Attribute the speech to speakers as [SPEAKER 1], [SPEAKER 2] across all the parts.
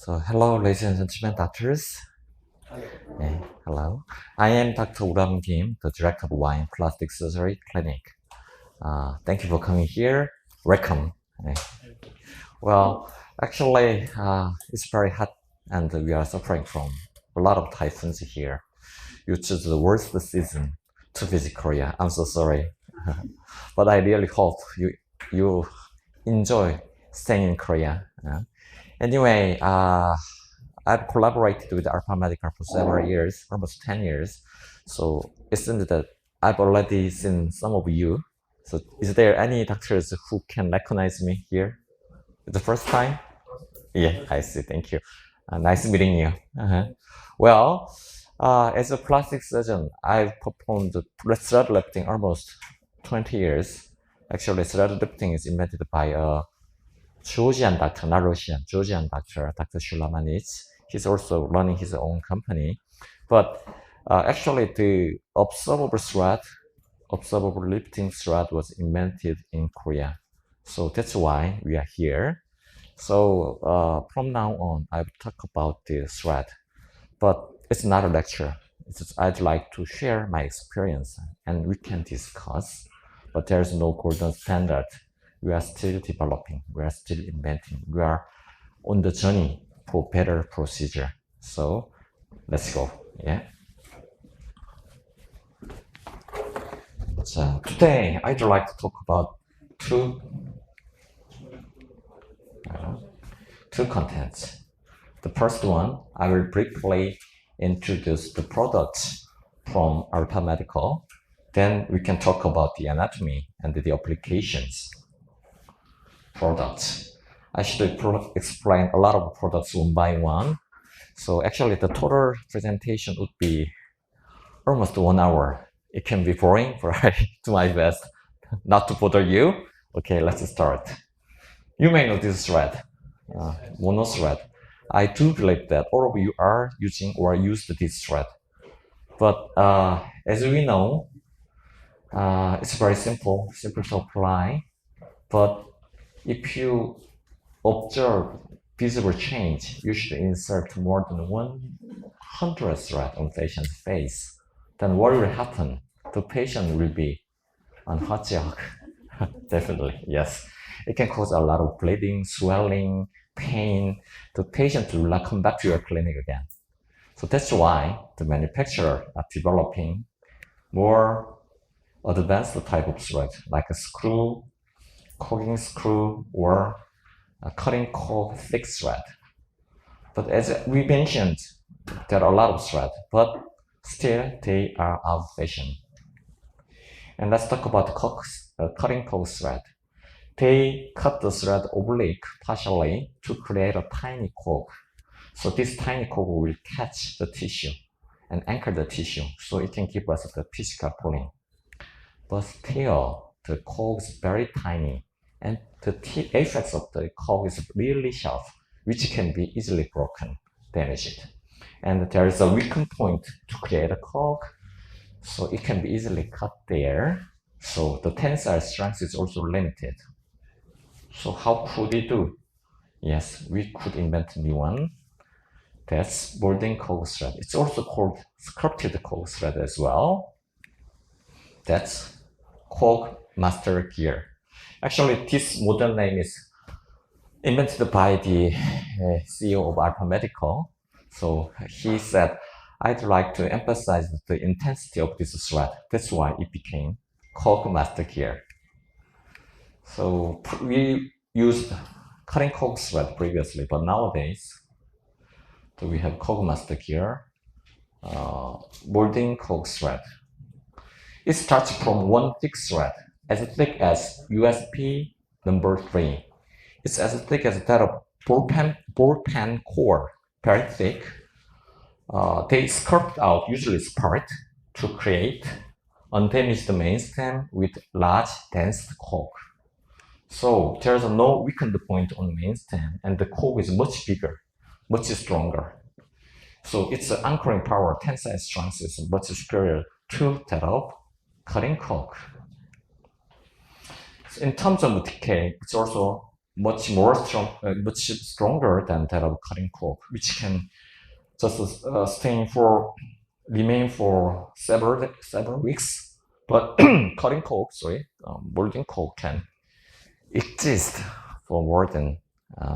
[SPEAKER 1] So, hello, ladies and gentlemen, doctors. Yeah, hello. I am Dr. Uram Kim, the director of Y Plastic Surgery Clinic. Thank you for coming here. Welcome. Yeah. Well, actually, it's very hot and we are suffering from a lot of typhoons here. You choose the worst season to visit Korea. I'm so sorry. But I really hope you enjoy staying in Korea. Anyway, I've collaborated with Alpha Medical for several years, almost 10 years. So it seems that I've already seen some of you. So is there any doctors who can recognize me here? The first time? Yeah, I see. Thank you. Nice meeting you. Well, as a plastic surgeon, I've performed thread lifting almost 20 years. Actually, thread lifting is invented by a Georgian doctor, not Russian, Georgian doctor, Dr. Shulamanich. He's also running his own company. But actually, the observable lifting thread was invented in Korea. So that's why we are here. So from now on, I will talk about the thread. But it's not a lecture. I'd like to share my experience and we can discuss. But there's no golden standard. We are still developing, we are still inventing, we are on the journey for better procedure. So let's go. Yeah. So today I'd like to talk about two contents. The first one, I will briefly introduce the products from Alpha Medical. Then we can talk about the anatomy and the applications. Products. I should explain a lot of products one by one. So actually the total presentation would be almost 1 hour. It can be boring, but I do my best not to bother you. Okay, let's start. You may know this thread, mono thread. I do believe that all of you are using or used this thread. But as we know, it's very simple to apply. But if you observe visible change, you should insert more than 100 threads on patient's face. Then what will happen? The patient will be on hot shock. Definitely, yes. It can cause a lot of bleeding, swelling, pain. The patient will not come back to your clinic again. So that's why the manufacturer are developing more advanced type of thread, like a screw, caulking screw, or a cutting core thick thread. But as we mentioned, there are a lot of threads, but still they are out of fashion. And let's talk about the cutting core thread. They cut the thread oblique partially to create a tiny cork. So this tiny cork will catch the tissue and anchor the tissue, so it can give us the physical pulling. But still, the cork is very tiny, and the apex of the cork is really sharp, which can be easily broken, damaged. And there is a weakened point to create a cork, so it can be easily cut there. So the tensile strength is also limited. So how could we do? Yes, we could invent a new one. That's molding cork thread. It's also called sculpted cork thread as well. That's cork master gear. Actually, this model name is invented by the CEO of Alpha Medical. So he said, I'd like to emphasize the intensity of this thread. That's why it became cork master gear. So we used cutting cork thread previously, but nowadays, so we have cork master gear, molding cork thread. It starts from one thick thread, as thick as USP number 3. It's as thick as that of ball pen core, very thick. They sculpt out, usually part, to create undamaged main stem with large, dense cork. So there's no weakened point on main stem, and the cork is much bigger, much stronger. So its anchoring power, tensile strength is much superior to that of cutting cork. So in terms of decay, it's also much stronger than that of cutting cork, which can just remain for several weeks. But cutting cork, molding cork can exist for more than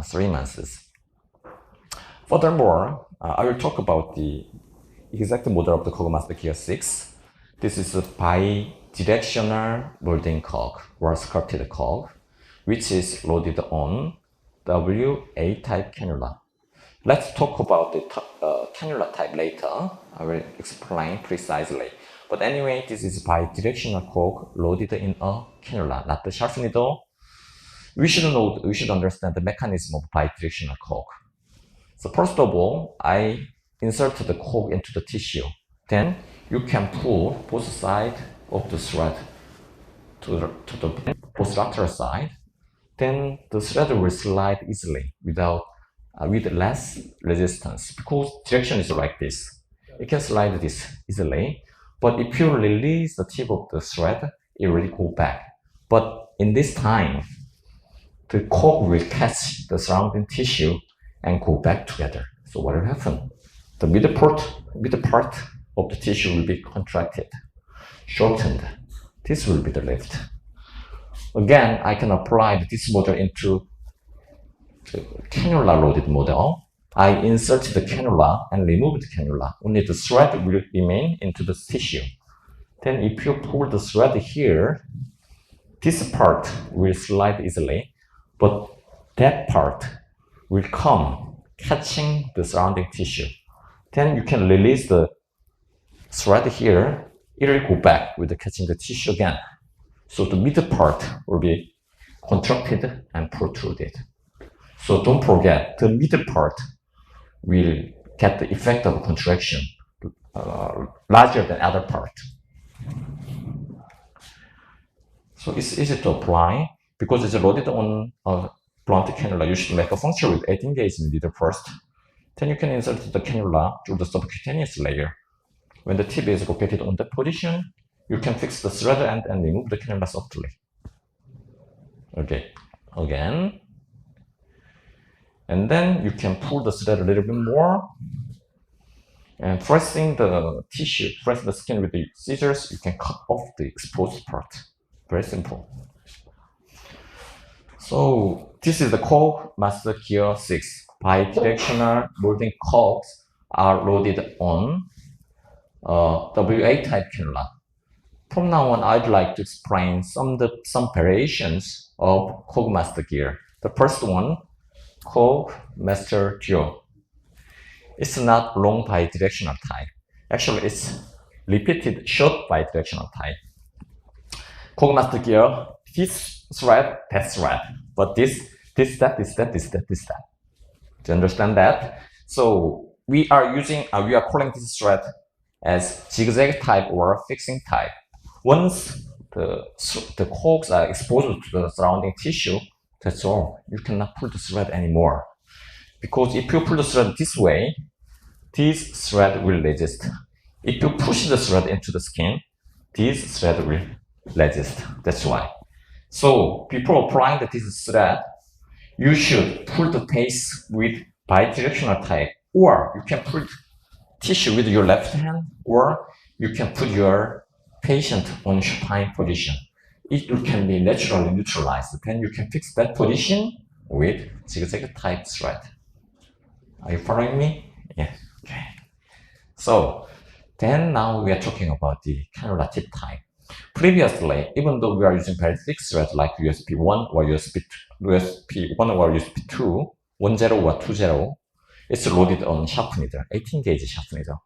[SPEAKER 1] 3 months. Furthermore, I will talk about the exact model of the Corkmaster Gear 6. This is a bi-directional molding cork or sculpted cork, which is loaded on WA type cannula. Let's talk about the cannula type later. I will explain precisely. But anyway, this is bi-directional cork loaded in a cannula, not the sharp needle. We should understand the mechanism of bi-directional cork. So first of all, I insert the cork into the tissue. Then you can pull both sides of the thread to the both lateral side. Then the thread will slide easily with less resistance, because direction is like this. It can slide this easily, but if you release the tip of the thread, it will go back. But in this time, the cork will catch the surrounding tissue and go back together. So what will happen? The middle part of the tissue will be contracted, shortened. This will be the lift. Again, I can apply this model into the cannula loaded model. I insert the cannula and remove the cannula. Only the thread will remain into the tissue. Then if you pull the thread here, this part will slide easily, but that part will come catching the surrounding tissue. Then you can release the thread here, it will go back with the catching the tissue again. So the middle part will be contracted and protruded. So don't forget, the middle part will get the effect of contraction larger than other part. So it's easy to apply because it's loaded on a blunt cannula. You should make a puncture with 18 gauge needle first. Then you can insert the cannula through the subcutaneous layer. When the tip is located on that position, you can fix the thread end and remove the cannula softly. Okay, again. And then you can pull the thread a little bit more. And pressing the tissue, press the skin with the scissors, you can cut off the exposed part. Very simple. So this is the Corkmaster Gear 6. Bidirectional molding corks are loaded on WA type cannula. From now on, I'd like to explain some variations of Corkmaster Gear. The first one, Corkmaster Duo. It's not long bidirectional type. Actually, it's repeated short bidirectional type. Corkmaster Gear, this thread, that thread, but this, that. Do you understand that? So we are calling this thread as zigzag type or fixing type. Once the corks are exposed to the surrounding tissue, that's all. You cannot pull the thread anymore. Because if you pull the thread this way, this thread will resist. If you push the thread into the skin, this thread will resist. That's why. So before applying this thread, you should pull the face with bidirectional type, or you can pull tissue with your left hand, or you can put your patient on supine position. It can be naturally neutralized. Then you can fix that position with zigzag type thread. Are you following me? Yes. Okay. So then now we are talking about the cannula tip type. Previously, even though we are using very thick thread like USB 1 or USB 1 or USB 2, 10 or 20, it's loaded on sharp needle, 18 gauge sharp needle.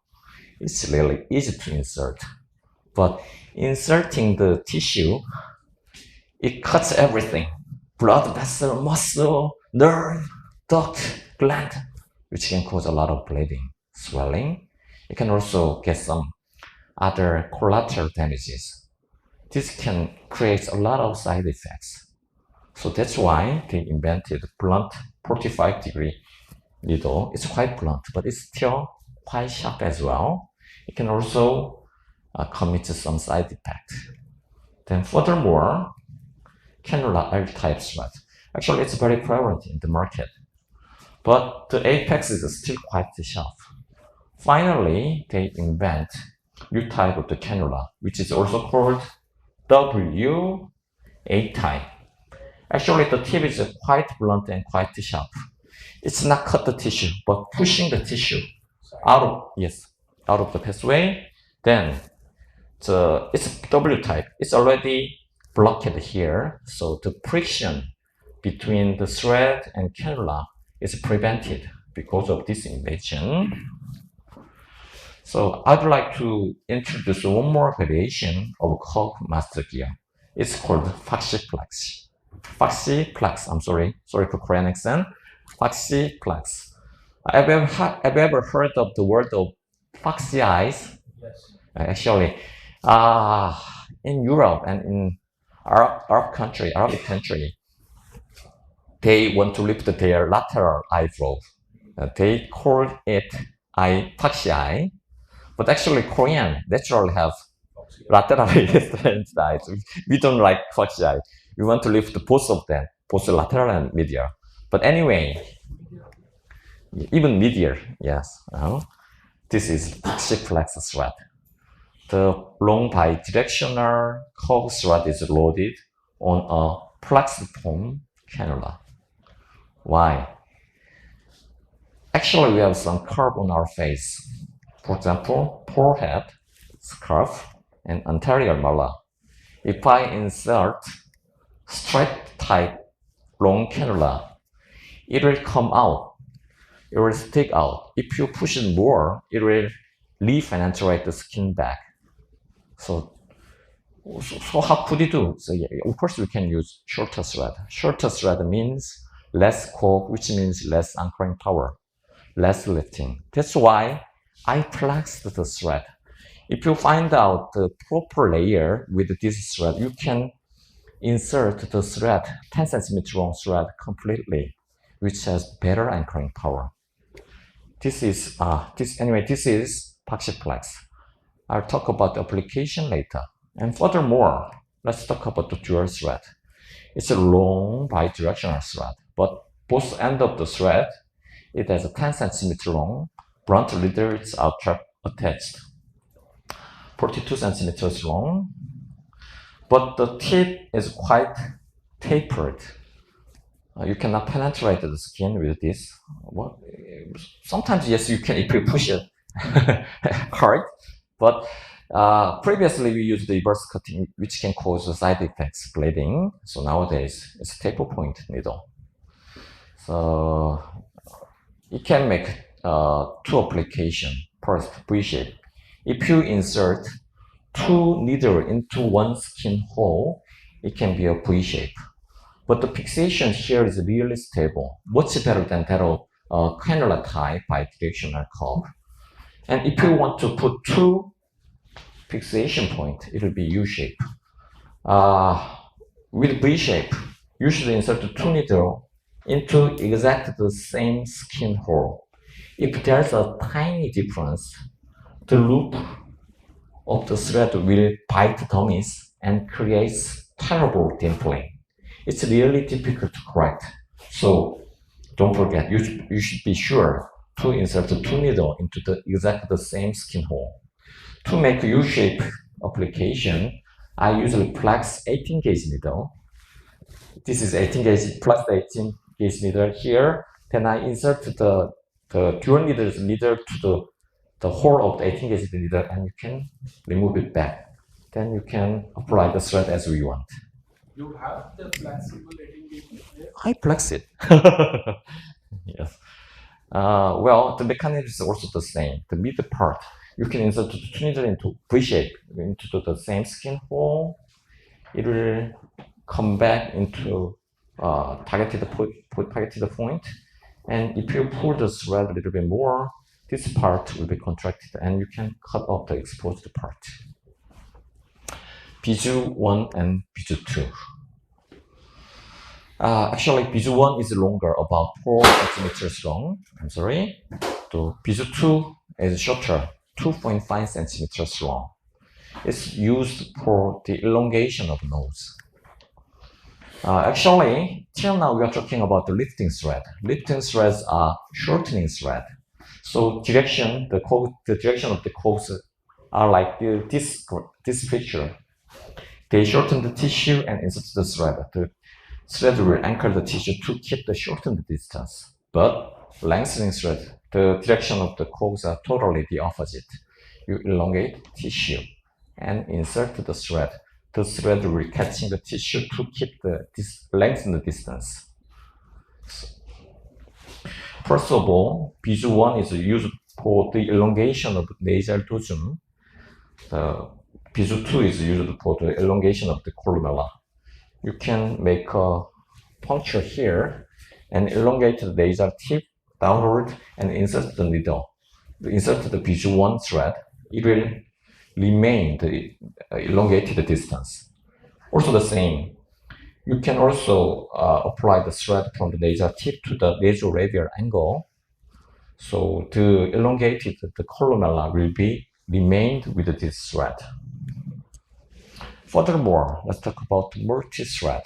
[SPEAKER 1] It's really easy to insert. But inserting the tissue, it cuts everything. Blood vessel, muscle, nerve, duct, gland, which can cause a lot of bleeding, swelling. It can also get some other collateral damages. This can create a lot of side effects. So that's why they invented blunt 45-degree needle. It's quite blunt, but it's still quite sharp as well. It can also commit some side effects. Then furthermore, cannula L-type thread. Actually, it's very prevalent in the market, but the apex is still quite sharp. Finally, they invent new type of the cannula, which is also called W8 type. Actually, the tip is quite blunt and quite sharp. It's not cut the tissue, but pushing the tissue out of the pathway. Then it's W type. It's already blocked here, so the friction between the thread and cannula is prevented because of this invention. So I'd like to introduce one more variation of curve master gear. It's called Foxy Plex. Foxy Plex, sorry for Korean accent. Foxy Plex. Have you ever heard of the word of foxy eyes?
[SPEAKER 2] Yes.
[SPEAKER 1] Actually, in Europe and in Arabic country, they want to lift their lateral eyebrow. They call it foxy eye. But actually, Korean naturally have laterally straight eyes. We don't like foxy eye. We want to lift both of them, both lateral and medial. But anyway, even medial, yes. This is Foxy Plex thread. The long bidirectional curved thread is loaded on a plexiform cannula. Why? Actually, we have some curve on our face. For example, forehead, scalp, and anterior molar. If I insert straight type long cannula, it will come out. It will stick out. If you push it more, it will repenetrate the skin back. So how could you do? So yeah, of course we can use shorter thread. Shorter thread means less curve, which means less anchoring power, less lifting. That's why I flexed the thread. If you find out the proper layer with this thread, you can insert the thread, 10 cm long thread completely, which has better anchoring power. This is Foxy Plex. I'll talk about the application later. And furthermore, let's talk about the dual thread. It's a long bidirectional thread, but both ends of the thread, it has a 10 cm long blunt leaders are attached, 42 centimeters long, but the tip is quite tapered. You cannot penetrate the skin with this. Sometimes, yes, you can if you push it hard, but previously we used the reverse cutting, which can cause side effects, bleeding. So nowadays it's a taper point needle. So it can make two applications. First, V-shape. If you insert two needles into one skin hole, it can be a V-shape. But the fixation here is really stable, much better than that of cannula type bidirectional curve. And if you want to put two fixation points, it will be U-shape. With V-shape, you should insert two needles into exactly the same skin hole. If there's a tiny difference, the loop of the thread will bite dummies and creates terrible dimpling. It's really difficult to correct. So don't forget, you should be sure to insert two needles into exactly the same skin hole. To make U-shape application, I usually flex 18 gauge needle. This is 18 gauge plus 18 gauge needle here. Then I insert the dual needle to the hole of the 18 gauge needle, and you can remove it back. Then you can apply the thread as we want.
[SPEAKER 2] You have the flexible 18 gauge there?
[SPEAKER 1] I flex it. Yes. Well, the mechanism is also the same. The middle part, you can insert the two needles into V-shape, into the same skin hole. It will come back into targeted point. And if you pull the thread a little bit more, this part will be contracted and you can cut off the exposed part. Visu 1 and Visu 2. Actually, Visu 1 is longer, about 4 centimeters long. I'm sorry. So Visu 2 is shorter, 2.5 centimeters long. It's used for the elongation of nose. Actually, till now we are talking about the lifting thread. Lifting threads are shortening thread. So the direction of the cogs are like this picture. They shorten the tissue and insert the thread. The thread will anchor the tissue to keep the shortened distance. But lengthening thread, the direction of the cogs are totally the opposite. You elongate tissue and insert the thread. The thread will catching the tissue to keep this lengthened distance. First of all, Visu 1 is used for the elongation of nasal dorsum. The Visu 2 is used for the elongation of the columella. You can make a puncture here and elongate the nasal tip downward and insert the needle. Insert the Visu 1 thread. It will remain the elongated distance. Also the same. You can also apply the thread from the nasal tip to the nasolabial angle. So the elongated the columella will be remained with this thread. Furthermore, let's talk about multi-thread.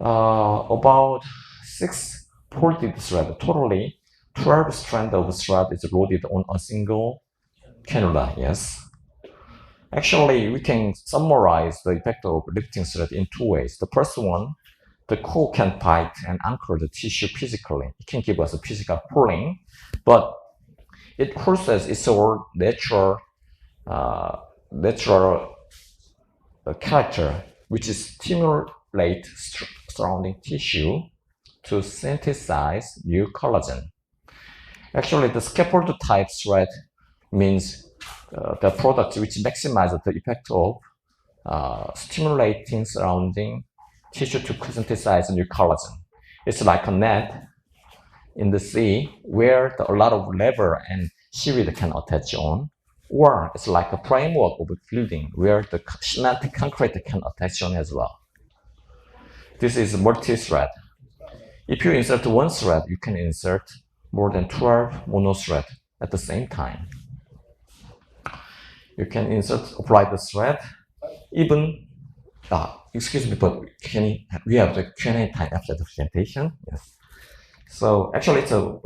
[SPEAKER 1] About 6 folded thread, totally 12 strands of thread is loaded on a single cannula, yes. Actually, we can summarize the effect of lifting thread in 2 ways. The first one, the core can bite and anchor the tissue physically. It can give us a physical pulling, but it possesses its own natural character, which is stimulate surrounding tissue to synthesize new collagen. Actually, the scaffold type thread means the product which maximizes the effect of stimulating surrounding tissue to synthesize new collagen. It's like a net in the sea where a lot of lever and seaweed can attach on, or it's like a framework of a building where the cement concrete can attach on as well. This is multi-thread. If you insert one thread, you can insert more than 12 mono-thread at the same time. You can apply the thread, even, excuse me, but we have the Q&A time after the presentation. Yes. So actually it's a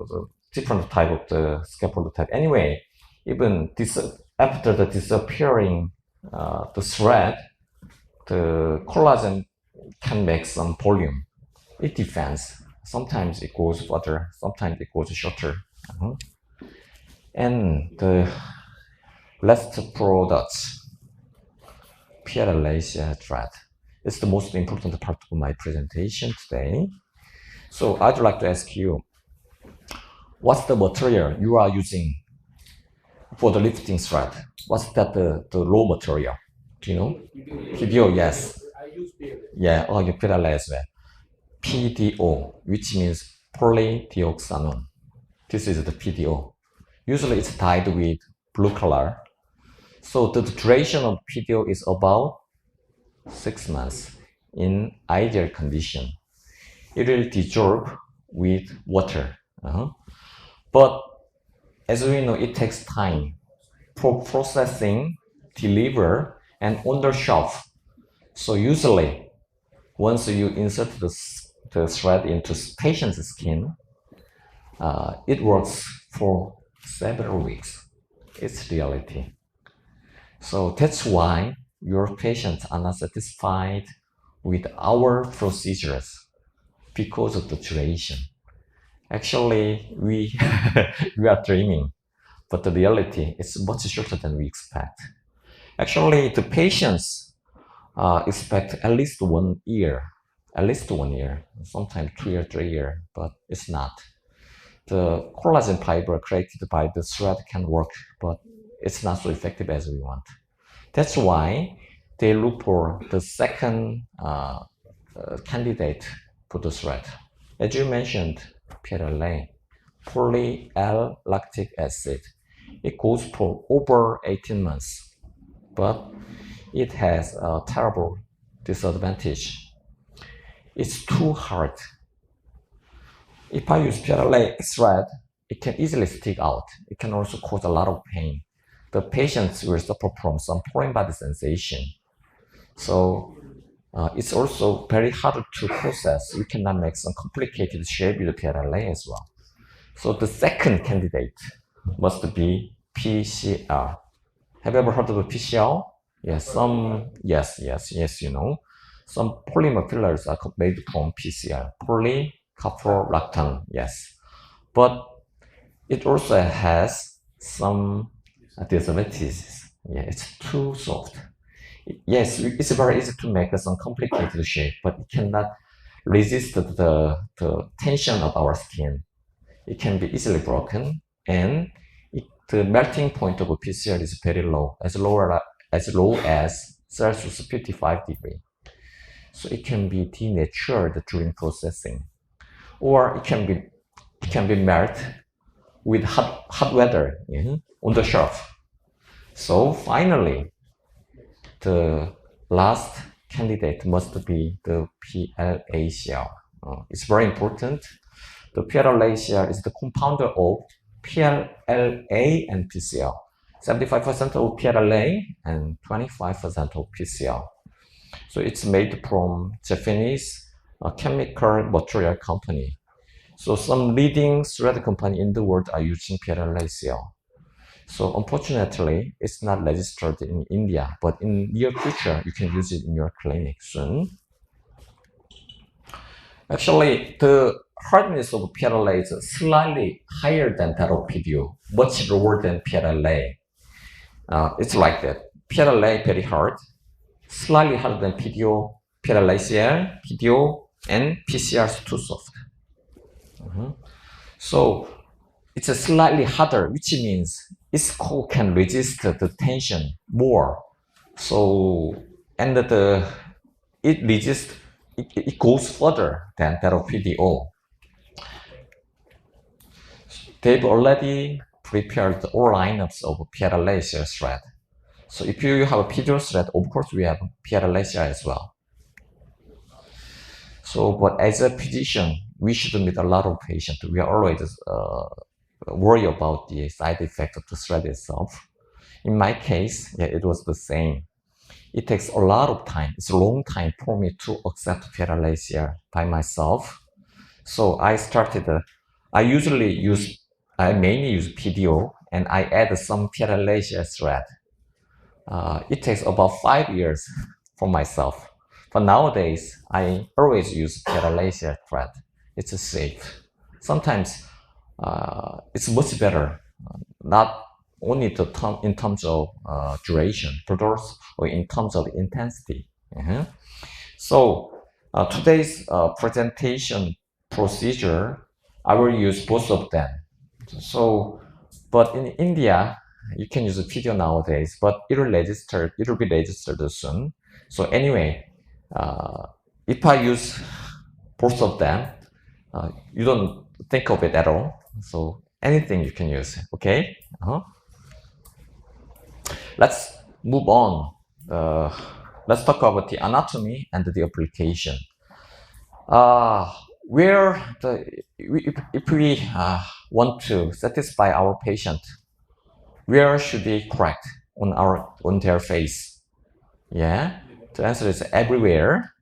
[SPEAKER 1] different type of the scaffold type. Anyway, even after the disappearing the thread, the collagen can make some volume. It depends. Sometimes it goes further, sometimes it goes shorter. And the last product, PLACL thread. It's the most important part of my presentation today. So I'd like to ask you, what's the material you are using for the lifting thread? What's that the raw material? Do you know? PDO, yes.
[SPEAKER 2] I use PLA.
[SPEAKER 1] Yeah, oh, you PLA as well. PDO, which means polydioxanone. This is the PDO. Usually it's dyed with blue color. So the duration of PDO is about 6 months in ideal condition. It will dissolve with water. But as we know, it takes time for processing, deliver, and on the shelf. So usually, once you insert the thread into patient's skin, it works for several weeks. It's reality. So that's why your patients are not satisfied with our procedures because of the duration. Actually, we are dreaming, but the reality is much shorter than we expect. Actually, the patients expect at least 1 year, sometimes 2 years, 3 years, but it's not. The collagen fiber created by the thread can work, but it's not so effective as we want. That's why they look for the second candidate for the thread. As you mentioned, PLA, poly-L-lactic acid. It goes for over 18 months, but it has a terrible disadvantage. It's too hard. If I use PLA thread, it can easily stick out. It can also cause a lot of pain. The patients will suffer from some foreign body sensation. So it's also very hard to process. We cannot make some complicated shape with PLA as well. So the second candidate must be PCR. Have you ever heard of the PCR? Yes, yes, you know. Some polymer fillers are made from PCR, polycaprolactam, yes. But it also has some disadvantages. Yeah, it's too soft. Yes, it's very easy to make some complicated shape, but it cannot resist the tension of our skin. It can be easily broken, and the melting point of a PCR is very low, as low as Celsius 55 degree. So it can be denatured during processing, or it can be melted with hot weather on the shelf. So finally, the last candidate must be the PLACL. It's very important. The PLACL is the compounder of PLA and PCl. 75% of PLA and 25% of PCl. So it's made from Japanese chemical material company. So some leading thread company in the world are using PLACL. So unfortunately, it's not registered in India, but in near future, you can use it in your clinic soon. Actually, the hardness of PLA is slightly higher than that of PDO, much lower than PLA. It's like that. PLA very hard, slightly harder than PDO, PLACL, PDO, and PCR is too soft. So it's a slightly harder, which means its core can resist the tension more. So, and it goes further than that of PDO. They've already prepared all lineups of PLACL thread. So if you have a PDO thread, of course we have PLACL as well. So, but as a physician, we should meet a lot of patients. We are always worry about the side effect of the thread itself. In my case, yeah, it was the same. It takes a lot of time. It's a long time for me to accept PLACL by myself. So I mainly use PDO, and I add some PLACL thread. It takes about 5 years for myself. But nowadays, I always use PLACL thread. It's safe. Sometimes it's much better, not only in terms of duration, but also in terms of intensity. So today's presentation procedure, I will use both of them. So, but in India, you can use a video nowadays, but it will be registered soon. So anyway, if I use both of them, you don't think of it at all. So anything you can use, okay? Let's move on. Let's talk about the anatomy and the application. If we want to satisfy our patient, where should we correct on their face? Yeah, the answer is everywhere.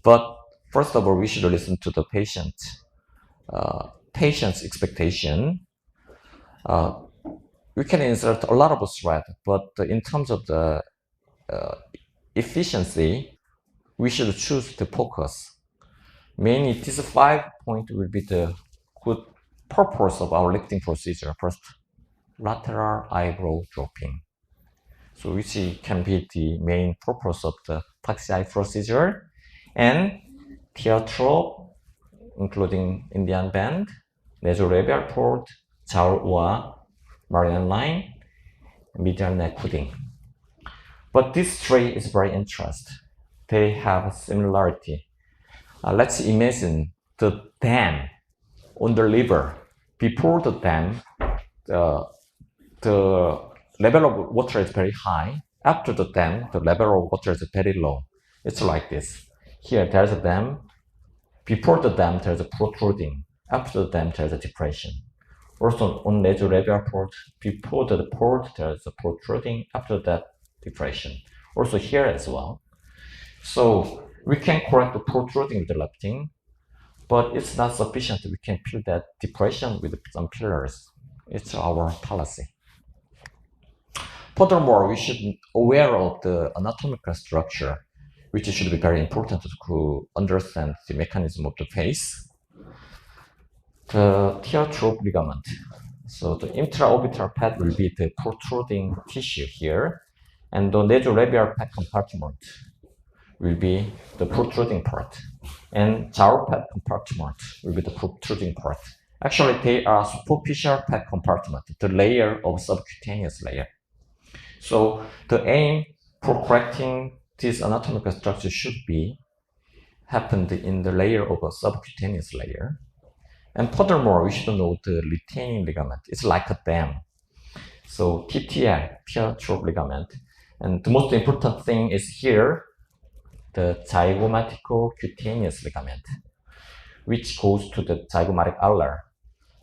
[SPEAKER 1] But first of all, we should listen to the patient's expectation. We can insert a lot of thread, but in terms of the efficiency, we should choose the focus. Mainly, these 5 points will be the good purpose of our lifting procedure. First, lateral eyebrow dropping. So which can be the main purpose of the Foxy procedure. And teardrop, including Indian band, nasolabial port, jaw, Marian line, medial neck hooding. But these three is very interesting. They have a similarity. Let's imagine the dam on the river. Before the dam, the level of water is very high. After the dam, the level of water is very low. It's like this. Here, there's a dam. Before the dam, there's a protruding. After the dam, there's a depression. Also, on nasolabial port, before the port, there's a protruding. After that, depression. Also here as well. So we can correct the protruding with the lifting, but it's not sufficient. We can fill that depression with some fillers. It's our policy. Furthermore, we should be aware of the anatomical structure, which should be very important to understand the mechanism of the face. The teardrop ligament. So the intraorbital pad will be the protruding tissue here, and the nasolabial pad compartment will be the protruding part, and jowl pad compartment will be the protruding part. Actually, they are superficial pad compartment, the layer of subcutaneous layer. So the aim for correcting this anatomical structure should be happened in the layer of a subcutaneous layer. And furthermore, we should know the retaining ligament. It's like a dam. So TTL, teardrop ligament. And the most important thing is here, the zygomatico-cutaneous ligament, which goes to the zygomatic alar.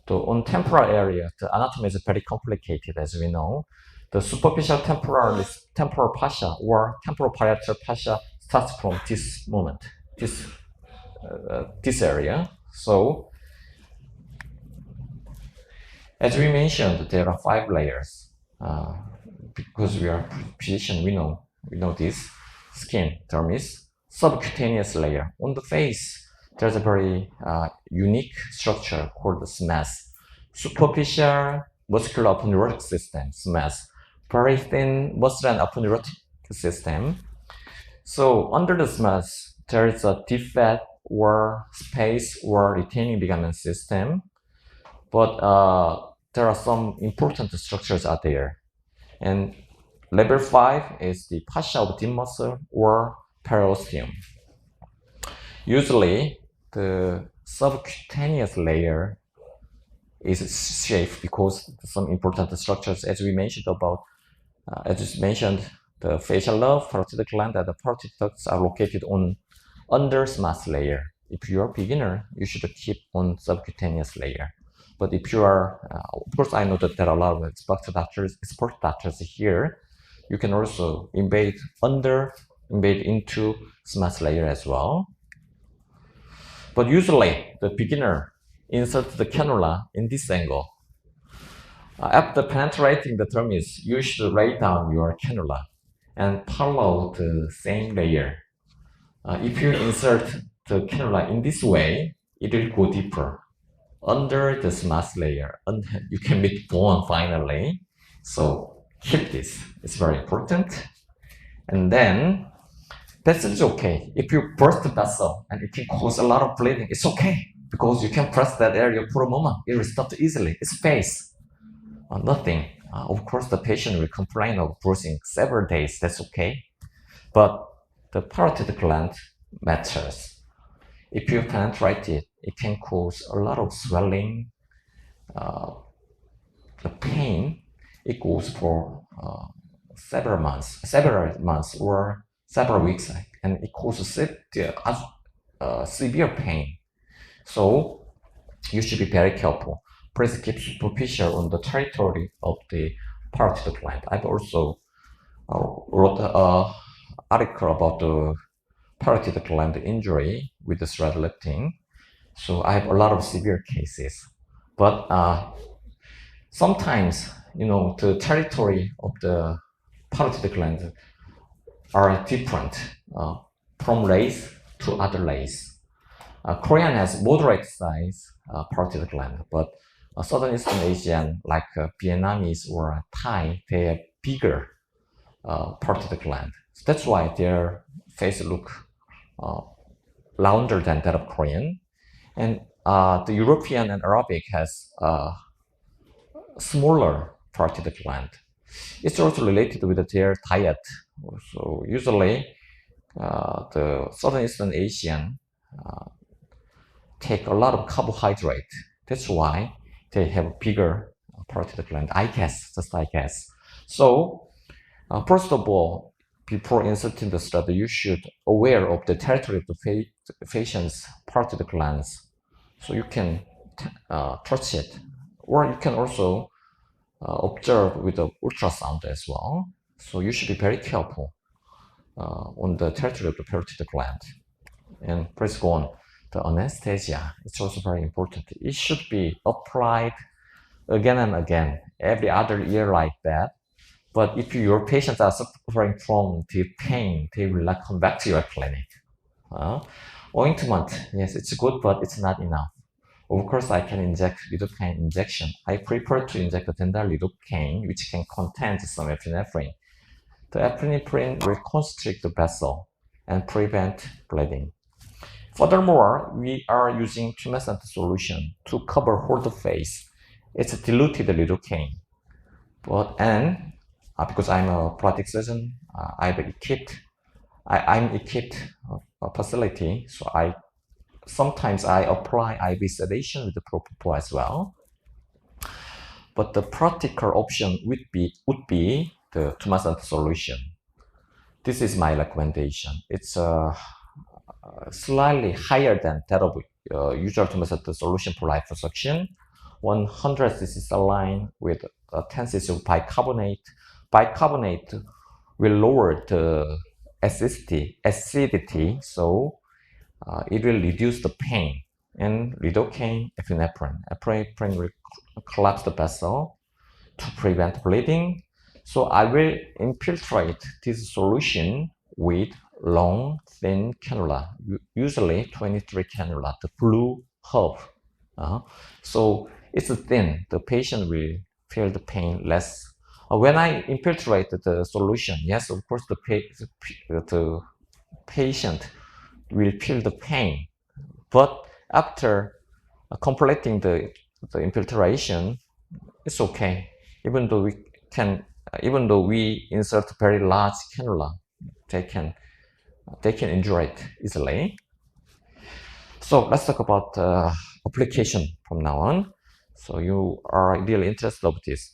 [SPEAKER 1] So on temporal area, the anatomy is very complicated, as we know. The superficial temporal fascia or temporal parietal fascia starts from this moment, this area. So, as we mentioned, there are 5 layers. Because we are physician, we know this. Skin, dermis, subcutaneous layer. On the face, there's a very unique structure called the SMAS. Superficial muscular aponeurotic system, SMAS. Very thin muscle and aponeurotic system. So under the SMAS, there is a deep fat or space or retaining ligament system. But there are some important structures out there. And level 5 is the fascia of deep muscle or periosteum. Usually, the subcutaneous layer is safe because some important structures, as we mentioned about, the facial nerve, parotid gland, and the parotid ducts are located on under SMAS layer. If you are a beginner, you should keep on subcutaneous layer. But if you are, of course, I know that there are a lot of expert doctors here. You can also embed into SMAS layer as well. But usually, the beginner inserts the cannula in this angle. After penetrating the dermis, you should lay down your cannula and follow the same layer. If you insert the cannula in this way, it will go deeper under the SMAS layer, and you can meet bone finally. So keep this, it's very important. And then vessel is okay. If you burst the vessel and it can cause a lot of bleeding, it's okay because you can press that area for a moment. It will stop easily. It's space. Nothing. Of course, the patient will complain of bruising several days. That's okay. But the parotid gland matters. If you penetrate it, it can cause a lot of swelling. The pain, it goes for several months or several weeks, and it causes severe pain. So you should be very careful. Please keep superficial on the territory of the parotid gland. I've also wrote an article about the parotid gland injury with the thread lifting. So I have a lot of severe cases. But sometimes, the territory of the parotid gland are different from race to other race. Korean has moderate size parotid gland, but Southern Eastern Asian, like Vietnamese or Thai, they have bigger parotid gland. So that's why their face look rounder than that of Korean. And the European and Arabic has smaller parotid gland. It's also related with their diet. So usually, the Southern Eastern Asian take a lot of carbohydrate. That's why they have bigger parotid gland. I guess. So, first of all, before inserting the stud, you should aware of the territory of the patient's parotid glands. So you can touch it, or you can also observe with the ultrasound as well. So you should be very careful. on the territory of the parotid gland. And please go on. The anesthesia, it's also very important. It should be applied again and again, every other year like that. But if your patients are suffering from the pain, they will not come back to your clinic. Ointment, yes, it's good, but it's not enough. Of course, I can inject lidocaine injection. I prefer to inject the dental lidocaine, which can contain some epinephrine. The epinephrine will constrict the vessel and prevent bleeding. Furthermore, we are using tumescent solution to cover whole the face. It's diluted lidocaine. Because I'm a plastic surgeon, I'm equipped a facility, so sometimes I apply IV sedation with the propofol as well. But the practical option would be the tumescent solution. This is my recommendation. It's slightly higher than that of usual tumescent solution for liposuction. 100 cc saline with 10 cc of bicarbonate. Bicarbonate will lower the acidity, so it will reduce the pain. And lidocaine, epinephrine will collapse the vessel to prevent bleeding. So I will infiltrate this solution with long, thin cannula, usually 23 cannula, the blue herb. So it's thin, the patient will feel the pain less. When I infiltrate the solution, yes, of course, the patient will feel the pain. But after completing the infiltration, it's okay. Even though we insert very large cannula, they can enjoy it easily. So let's talk about application from now on. So you are really interested of this.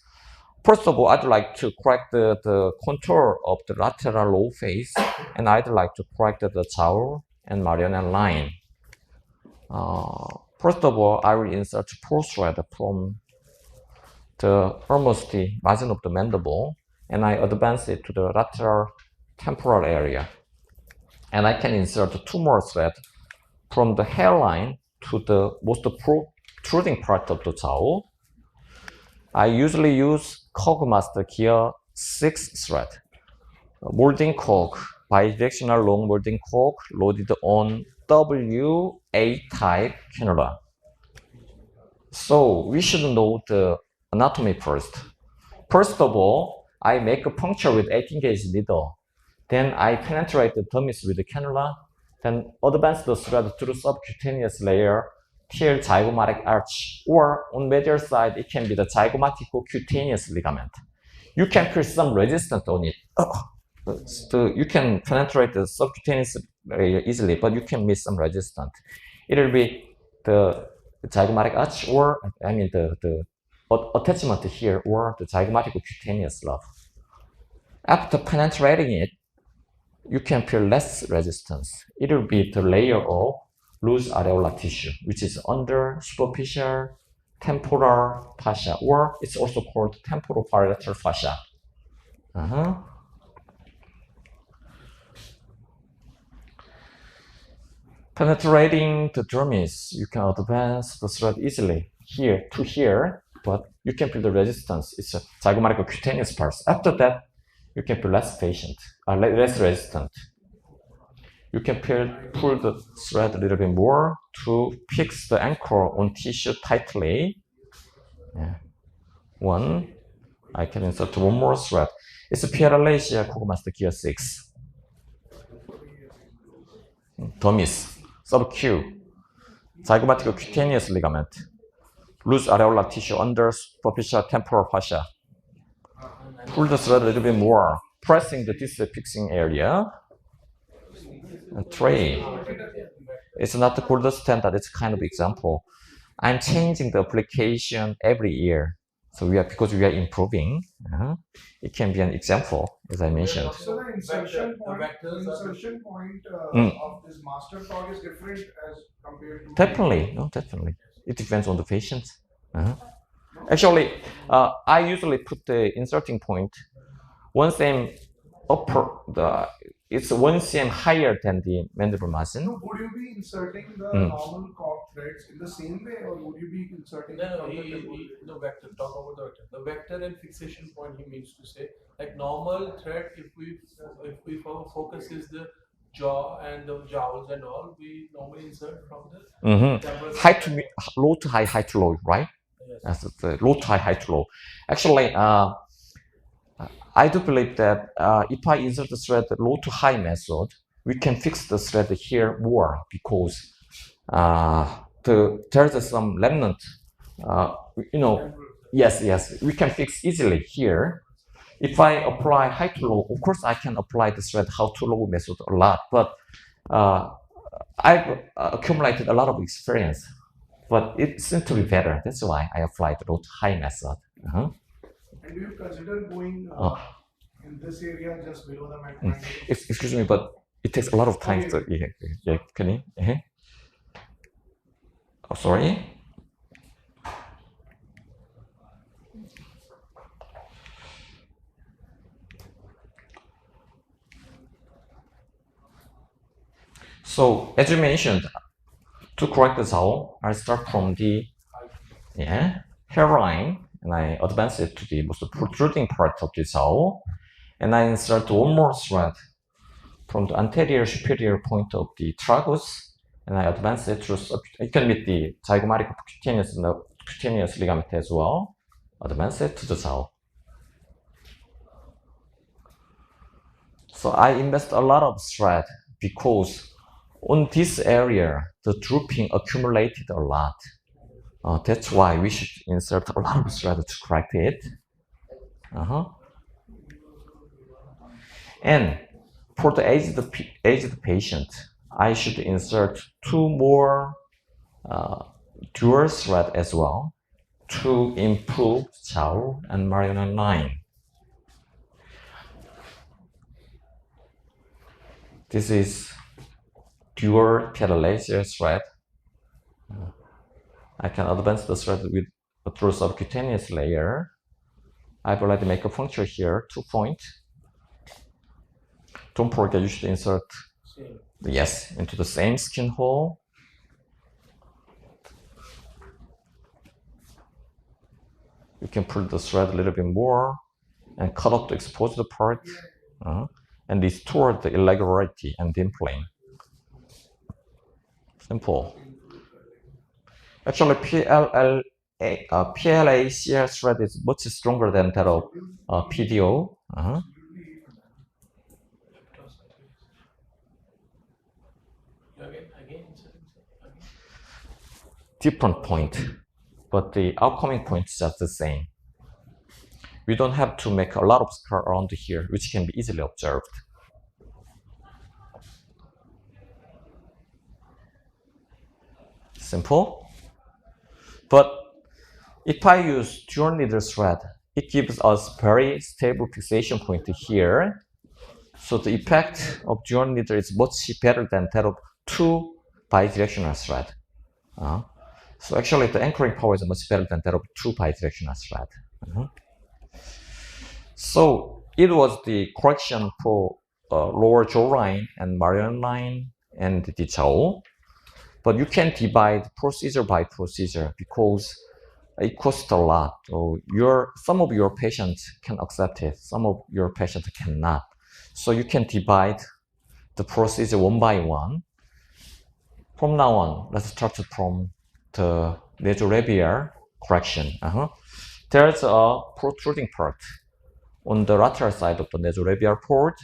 [SPEAKER 1] First of all, I'd like to correct the contour of the lateral low face, and I'd like to correct the jowl and marionette line. First of all, I will insert 4 threads from almost the margin of the mandible, and I advance it to the lateral temporal area. And I can insert 2 more threads from the hairline to the most protruding part of the jowl. I usually use Cogmaster Gear 6 thread, molding cork, bidirectional long molding cork loaded on WA type cannula. So we should know the anatomy first. First of all, I make a puncture with 18 gauge needle. Then I penetrate the dermis with the cannula. Then advance the thread through subcutaneous layer till zygomatic arch, or on medial side, it can be the zygomatic-cutaneous ligament. You can feel some resistance on it. You can penetrate the subcutaneous layer easily, but you can miss some resistance. It will be the zygomatic arch, or the attachment here, or the zygomatic-cutaneous love. After penetrating it, you can feel less resistance. It will be the layer of loose areolar tissue, which is under superficial temporal fascia, or it's also called temporal parietal fascia. Penetrating the dermis, you can advance the thread easily here to here, but you can feel the resistance. It's a zygomatic cutaneous part. After that, you can feel less resistant. You can pull the thread a little bit more to fix the anchor on tissue tightly. Yeah. I can insert 1 more thread. It's a Pieralacia Cogmaster Gear 6. Dermis, sub-Q, zygomatic cutaneous ligament, loose areolar tissue under superficial temporal fascia. Pull the thread a little bit more, pressing the disc fixing area. And 3. It's not the gold standard, it's kind of example. I'm changing the application every year. So because we are improving, it can be an example, as I mentioned.
[SPEAKER 2] So the insertion point of this master cog is different as compared to...
[SPEAKER 1] Definitely. It depends on the patient. Actually, I usually put the inserting point once I'm it's 1 cm higher than the mandible margin.
[SPEAKER 2] So would you be inserting the normal cork threads in the same way, or would you be inserting?
[SPEAKER 3] No, vector. Talk about the vector. The vector and fixation point he means to say, like normal thread. If we focus is the jaw and the jowls and all, we normally insert from the
[SPEAKER 1] high to low to high, high to low, right?
[SPEAKER 3] Yes.
[SPEAKER 1] That's the low to high, high to low. Actually, I do believe that if I insert the thread low to high method, we can fix the thread here more because there's some remnant. Yes, we can fix easily here. If I apply high to low, of course I can apply the thread high to low method a lot, but I've accumulated a lot of experience, but it seems to be better. That's why I applied the low to high method.
[SPEAKER 2] And do you consider going in this area just below the midpoint?
[SPEAKER 1] Excuse me, but it takes a lot of time to. Yeah, can you? Oh, sorry. So, as you mentioned, to correct the jaw, I'll start from the hairline, and I advance it to the most protruding part of the jaw, and I insert one more thread from the anterior superior point of the tragus, and I advance it through. It can meet the zygomatic cutaneous ligament as well. Advance it to the jaw. So I invest a lot of thread because on this area, the drooping accumulated a lot. That's why we should insert a lot of thread to correct it. And for the aged patient, I should insert 2 more dual thread as well to improve jaw and marginal line. This is dual PLACL thread. I can advance the thread with through subcutaneous layer. I've already make a puncture here, 2 points. Don't forget you should insert into the same skin hole. You can pull the thread a little bit more and cut off the exposed part and restore the irregularity and dimpling. Simple. Actually, PLACL thread is much stronger than that of PDO. Different point, but the outcoming point is just the same. We don't have to make a lot of scar around here, which can be easily observed. Simple. But if I use dual needle thread, it gives us very stable fixation point here. So the effect of dual needle is much better than that of 2 bidirectional thread. So actually the anchoring power is much better than that of 2 bidirectional thread. So it was the correction for lower jawline and marginal line and the jaw. But you can divide procedure by procedure because it costs a lot. So some of your patients can accept it, some of your patients cannot. So you can divide the procedure one by one. From now on, let's start from the nasolabial correction. There's a protruding part on the lateral side of the nasolabial port.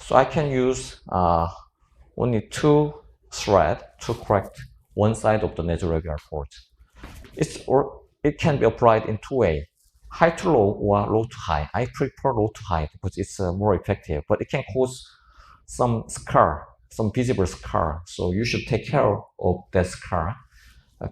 [SPEAKER 1] So I can use only 2 threads to correct one side of the nasolabial port. It can be applied in 2 ways, high to low or low to high. I prefer low to high because it's more effective, but it can cause some scar, some visible scar. So you should take care of that scar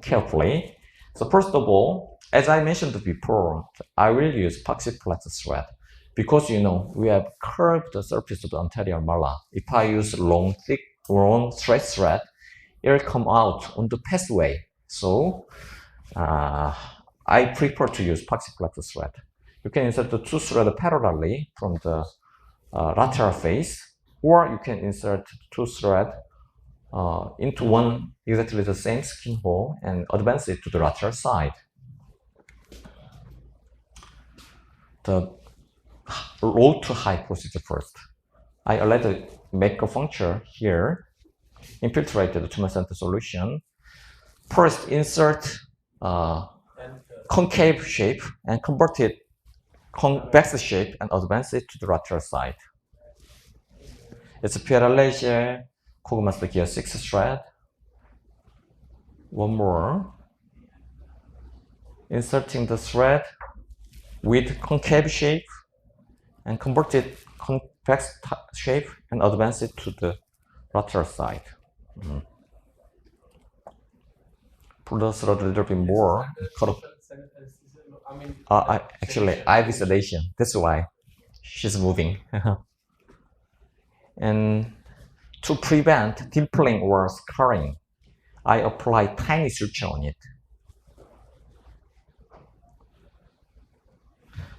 [SPEAKER 1] carefully. So first of all, as I mentioned before, I will use Foxy thread because we have curved the surface of the anterior malar. If I use long, thick, long straight thread, it will come out on the pathway. So I prefer to use Foxy thread. You can insert the 2 threads parallelly from the lateral face or you can insert two threads into one exactly the same skin hole and advance it to the lateral side. The low to high procedure first. I already make a puncture here, infiltrate the tumor center solution. First, insert concave shape and convert it convex shape and advance it to the lateral side. It's a PLACL Kogumaster gear 6 thread. One more. Inserting the thread with concave shape and convert it convex shape and advance it to the lateral side. Pull the thread a little bit more. Actually, I have sedation. That's why she's moving. And to prevent dimpling or scarring, I apply tiny suture on it.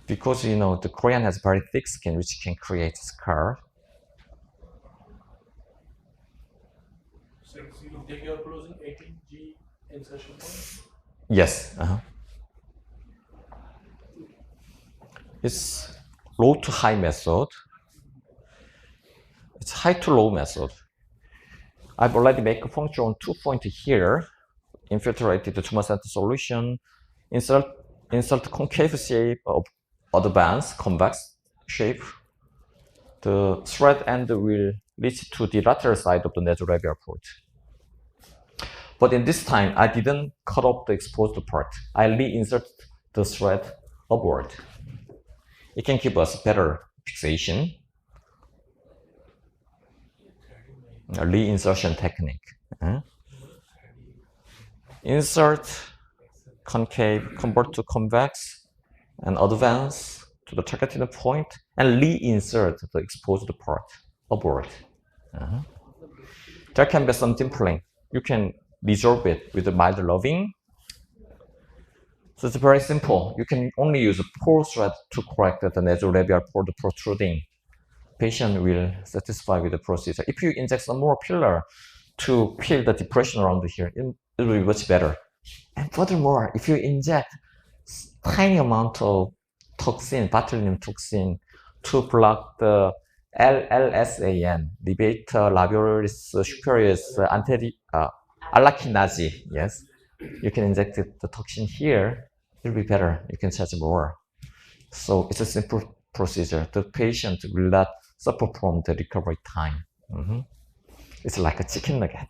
[SPEAKER 1] Because the Korean has very thick skin, which can create scar.
[SPEAKER 3] So you take your closing 18G insertion point?
[SPEAKER 1] Yes. It's low to high method. It's high to low method. I've already made a puncture on 2 points here, infiltrated the tumor center solution, insert concave shape of advanced convex shape. The thread end will reach to the lateral side of the nasolabial port. But in this time, I didn't cut off the exposed part. I reinsert the thread upward. It can give us better fixation. A reinsertion technique. Insert concave, convert to convex, and advance to the targeted point, and reinsert the exposed part upward. There can be some dimpling. You can resolve it with a mild loving. So it's very simple. You can only use a 4 thread to correct the nasolabial port protruding. Patient will satisfy with the procedure. If you inject some more filler to fill the depression around here, it will be much better. And furthermore, if you inject tiny amount of toxin, botulinum toxin, to block the LLSAN, levator labialis superiorus allankinase, yes, you can inject the toxin here. It will be better. You can charge more. So it's a simple procedure. The patient will not suffer from the recovery time. It's like a chicken nugget.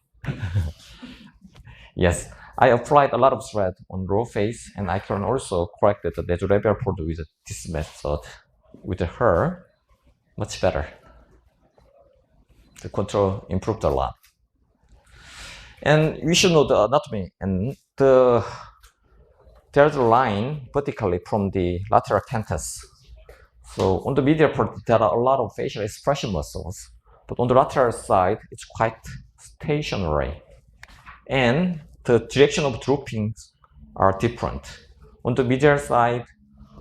[SPEAKER 1] Yes, I applied a lot of thread on raw face, and I can also correct the nasolabial port with this method. With her, much better. The control improved a lot. And we should know the anatomy. And there's a line vertically from the lateral canthus. So on the medial part, there are a lot of facial expression muscles, but on the lateral side, it's quite stationary. And the direction of droopings are different. On the medial side,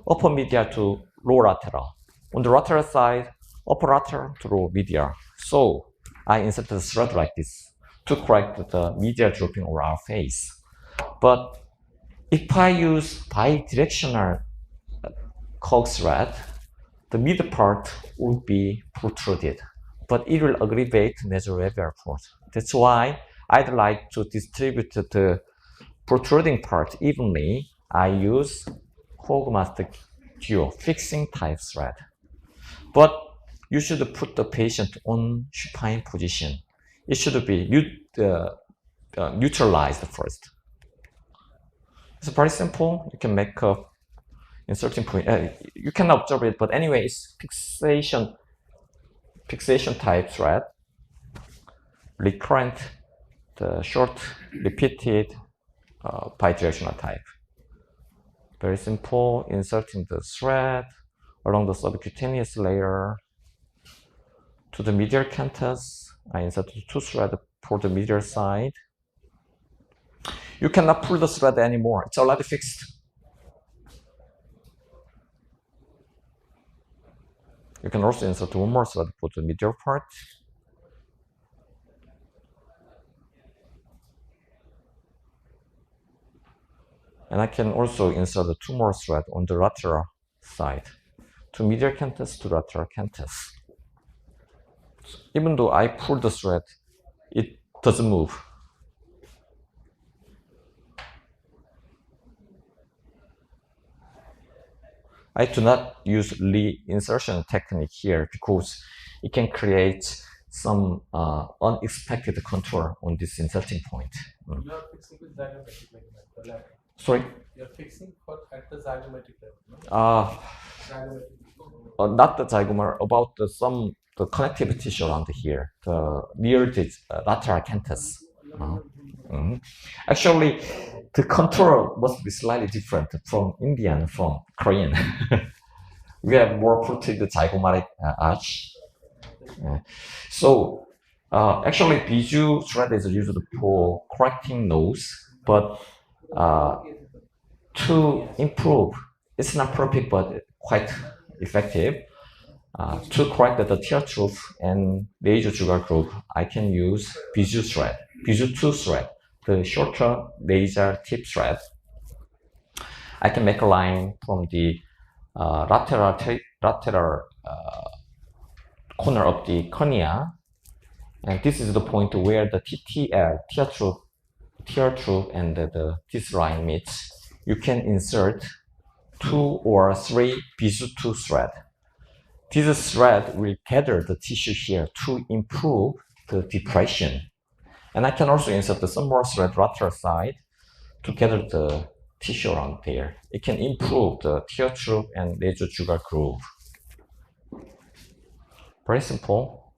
[SPEAKER 1] upper medial to lower lateral. On the lateral side, upper lateral to lower medial. So I inserted a thread like this to correct the medial drooping over our face. But if I use bidirectional cork thread, the middle part will be protruded, but it will aggravate nasolabial port. That's why I'd like to distribute the protruding part evenly. I use Kogumaster Duo fixing type thread. But you should put the patient on supine position. It should be neutralized first. It's very simple. You can make a inserting point. You can observe it, but anyway, it's fixation type thread. Recurrent, the short, repeated, bidirectional type. Very simple. Inserting the thread along the subcutaneous layer to the medial canthus. I inserted 2 threads for the medial side. You cannot pull the thread anymore. It's already fixed. You can also insert one more thread for the medial part. And I can also insert the 2 more threads on the lateral side, 2 medial canthus to lateral canthus. Even though I pull the thread, it doesn't move. I do not use reinsertion technique here because it can create some unexpected contour on this inserting point.
[SPEAKER 3] You are fixing with zygomatic ligament, the lateral.
[SPEAKER 1] Sorry?
[SPEAKER 3] You are fixing at the zygomatic level, no?
[SPEAKER 1] Zygomatic. Not the zygomer, about the connective tissue around here, near the lateral canthus. Actually, the contour must be slightly different from Indian, from Korean. We have more protected zygomatic arch. So, actually, Visu thread is used for correcting nose, but to improve, it's not perfect, but quite effective. To correct the tear tooth and laser jugar groove, I can use Visu thread, Visu 2 thread, the shorter laser tip thread. I can make a line from the lateral corner of the cornea, and this is the point where the TTL, tear tooth, and this line meets. You can insert 2 or 3 Visu 2 thread. This thread will gather the tissue here to improve the depression. And I can also insert some more thread lateral side to gather the tissue around there. It can improve the tear tube and laser jugar groove. Very simple.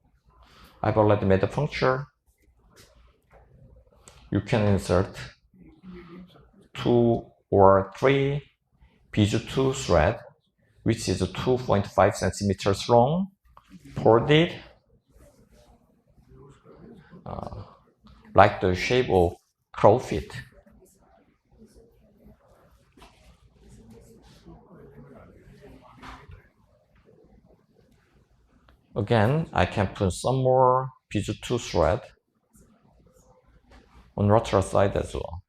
[SPEAKER 1] I've already made a puncture. You can insert 2 or 3 Visu 2 thread, which is 2.5 centimeters long, folded, like the shape of crow feet. Again, I can put some more Visu 2 thread on lateral side as well.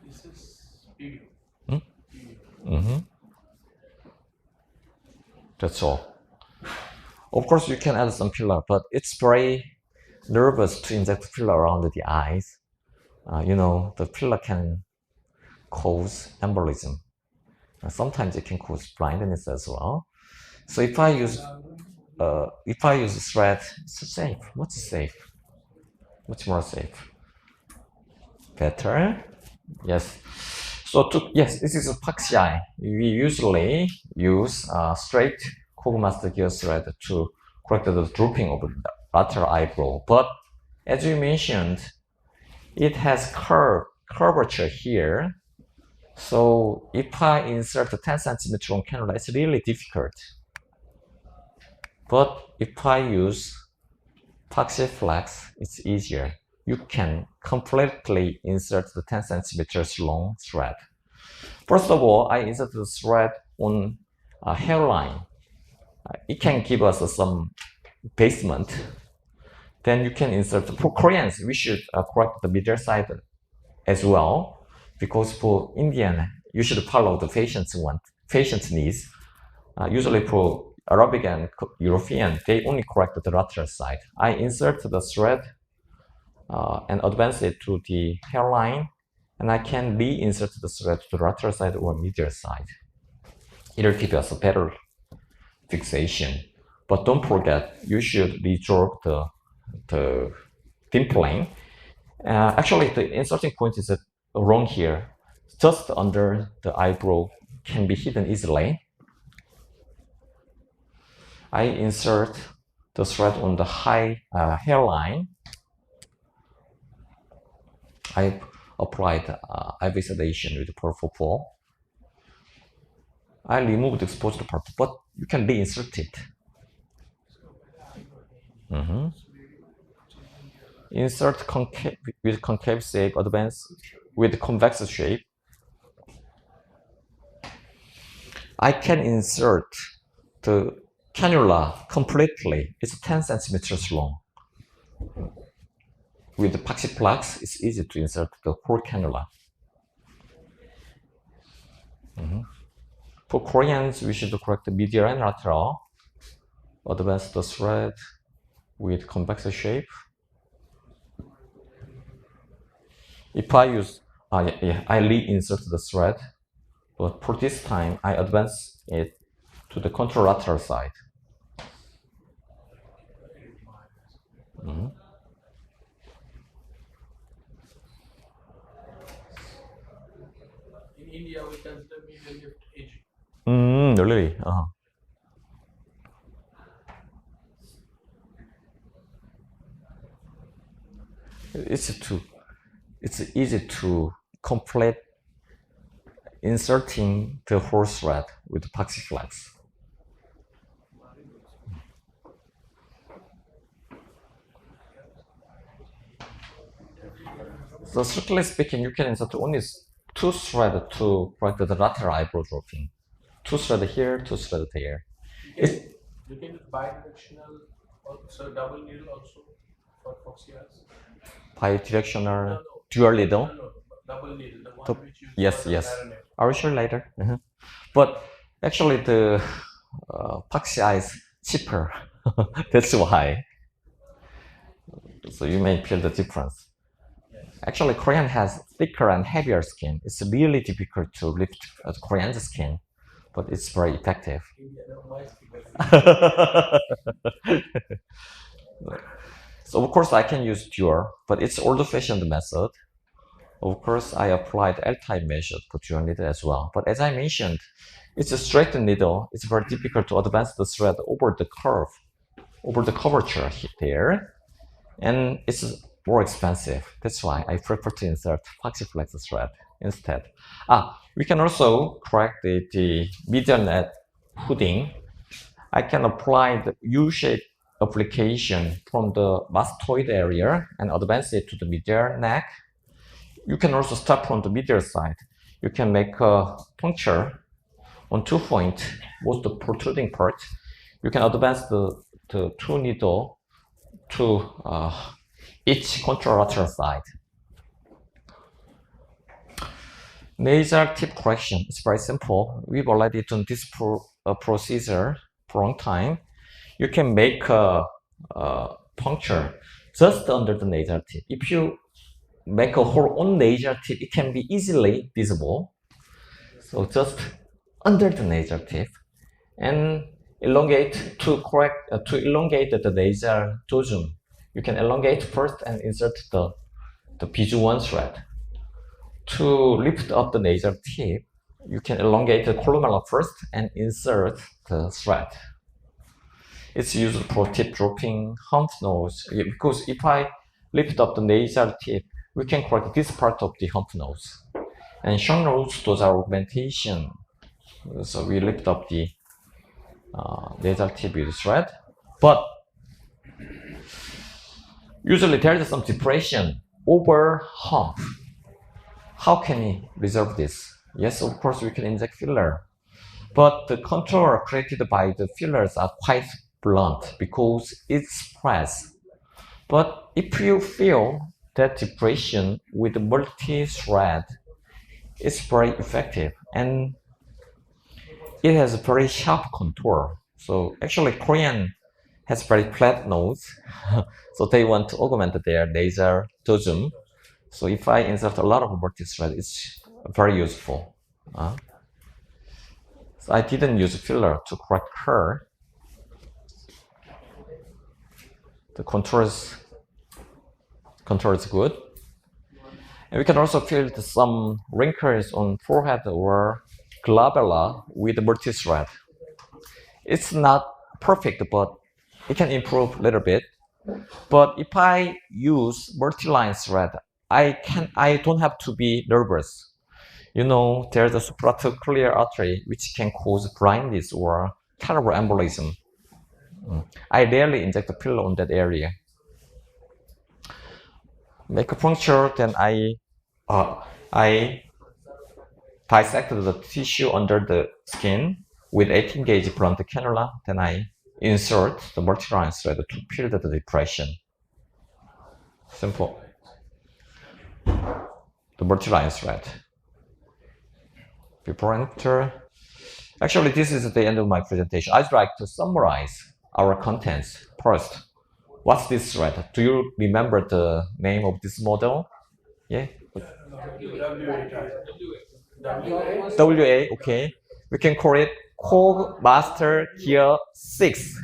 [SPEAKER 3] This is PU.
[SPEAKER 1] That's all. Of course, you can add some filler, but it's very nervous to inject filler around the eyes. The filler can cause embolism. Sometimes it can cause blindness as well. So if I use thread, it's safe. What's safe? Much more safe. Better. Yes. So yes, this is a Foxy. We usually use straight Kogumaster gear thread to correct the drooping of the lateral eyebrow. But as you mentioned, it has curvature here. So if I insert a 10 centimeter long cannula, it's really difficult. But if I use Foxy Flex, it's easier. You can completely insert the 10 centimeters long thread. First of all, I insert the thread on a hairline. It can give us some basement. Then you can insert, for Koreans, we should correct the middle side as well, because for Indian, you should follow the patient's needs. Usually for Arabic and European, they only correct the lateral side. I insert the thread and advance it to the hairline, and I can reinsert the thread to the lateral side or medial side. It'll give us a better fixation. But don't forget, you should resolve the dimpling. Actually, the inserting point is wrong here. Just under the eyebrow can be hidden easily. I insert the thread on the high hairline. I applied IV sedation with propofol. I removed the exposed part, but you can reinsert it. Insert with concave shape, advance with convex shape. I can insert the cannula completely. It's 10 centimeters long. with the PLACL, it's easy to insert the whole cannula. For Koreans, we should correct the medial and lateral, advance the thread with convex shape. If I use, I re-insert the thread, but for this time, I advance it to the contralateral side.
[SPEAKER 3] In India, we consider medial lift edge.
[SPEAKER 1] Really? It's easy to complete inserting the whole thread with the PLACL. So strictly speaking, you can insert only 2 threads to correct the lateral eyebrow dropping. 2 threads here, 2 threads there.
[SPEAKER 3] You can use bidirectional, so double needle also for Foxy eyes.
[SPEAKER 1] Bidirectional, dual needle.
[SPEAKER 3] No, double needle, the one which you
[SPEAKER 1] Yes. I will show you later. But actually, the Foxy eye is cheaper. That's why. So you may feel the difference. Actually, Korean has thicker and heavier skin. It's really difficult to lift Korean skin, but it's very effective. So of course I can use dual, but it's old-fashioned method. Of course, I applied L-type method for dual needle as well. But as I mentioned, it's a straight needle. It's very difficult to advance the thread over the curve, over the curvature there, and it's more expensive. That's why I prefer to insert PLACL thread instead. We can also correct the medial net hooding. I can apply the U-shaped application from the mastoid area and advance it to the medial neck. You can also start from the medial side. You can make a puncture on 2 points, most the protruding part. You can advance the 2 needle to each contralateral side. Nasal tip correction is very simple. We've already done this procedure for a long time. You can make a puncture just under the nasal tip. If you make a hole on nasal tip, it can be easily visible. So just under the nasal tip and elongate to elongate the nasal dojum. You can elongate first and insert the Visu 1 thread. To lift up the nasal tip, you can elongate the columella first and insert the thread. It's used for tip dropping, hump nose, because if I lift up the nasal tip, we can correct this part of the hump nose. And shank nose, those are augmentation. So we lift up the nasal tip with thread. But usually there is some depression over hump. How can we resolve this? Yes, of course we can inject filler. But the contour created by the fillers are quite blunt because it spreads. But if you feel that depression with multi-thread, it's very effective and it has a very sharp contour. So actually Korean has very flat nose, so they want to augment their nasal dojum. So if I insert a lot of multi-thread, it's very useful. So I didn't use filler to correct her. The contour is good. And we can also feel some wrinkles on forehead or glabella with multi-thread. It's not perfect, but it can improve a little bit. But if I use multi-line thread, I don't have to be nervous. You know, there's a supracochlear artery which can cause blindness or cerebral embolism. I rarely inject a pillow on that area. Make a puncture, then I dissected the tissue under the skin with 18 gauge blunt cannula. Then I insert the multi-line thread to fill the depression. Simple. the multi-line thread. Before enter. Actually, this is the end of my presentation. I'd like to summarize our contents first. What's this thread? Do you remember the name of this model? Yeah? WA, okay. We can call it Cog Master Gear 6.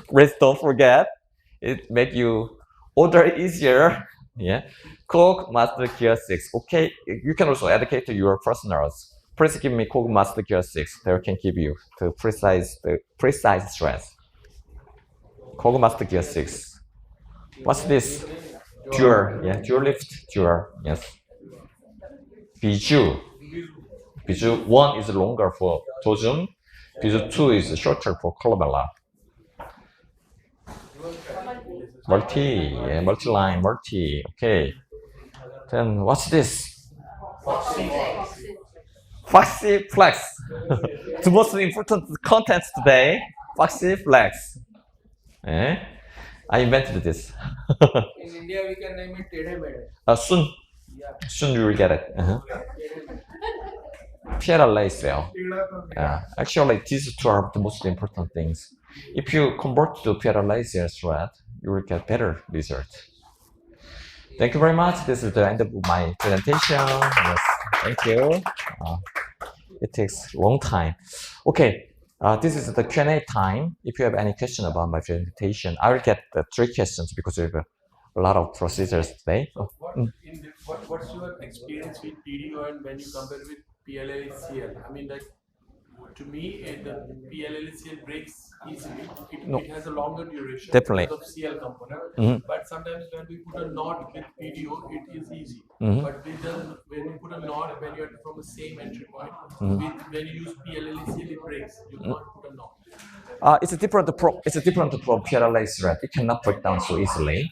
[SPEAKER 1] Please don't forget. It make you order easier. Yeah. Cog Master Gear 6. Okay. You can also educate your personals. Please give me Cog Master Gear 6. They can give you the precise threads. Cog Master Gear 6. What's this? Dual. Yeah. Dual lift. Dual. Yes. Visu. Visu 1 is longer for Dojun. Visu 2 is shorter for Columella. Multi-line, okay. Then what's this? Foxy Flex. The most important content today, Foxy Flex. I invented this.
[SPEAKER 3] In India, we can name it Tedhe Mede.
[SPEAKER 1] Soon.
[SPEAKER 3] Yeah.
[SPEAKER 1] Soon you will get it. PLACL. Actually, these two are the most important things. If you convert to PLACL thread, you will get better result. Thank you very much. This is the end of my presentation. Yes, thank you. It takes a long time. Okay, this is the Q&A time. If you have any question about my presentation, I will get the 3 questions because we have a lot of procedures today.
[SPEAKER 3] So what's your experience with PDO and when you compare with PLACL? I mean, like, to me, the PLACL breaks easily. It has a longer duration
[SPEAKER 1] Definitely.
[SPEAKER 3] because of CL component. But sometimes when we put a knot with PDO, it is easy. But when you put a knot, when you're from the same entry point, when you use PLACL, it breaks. You can't put a knot.
[SPEAKER 1] It's a different from PLA thread. It cannot break down so easily.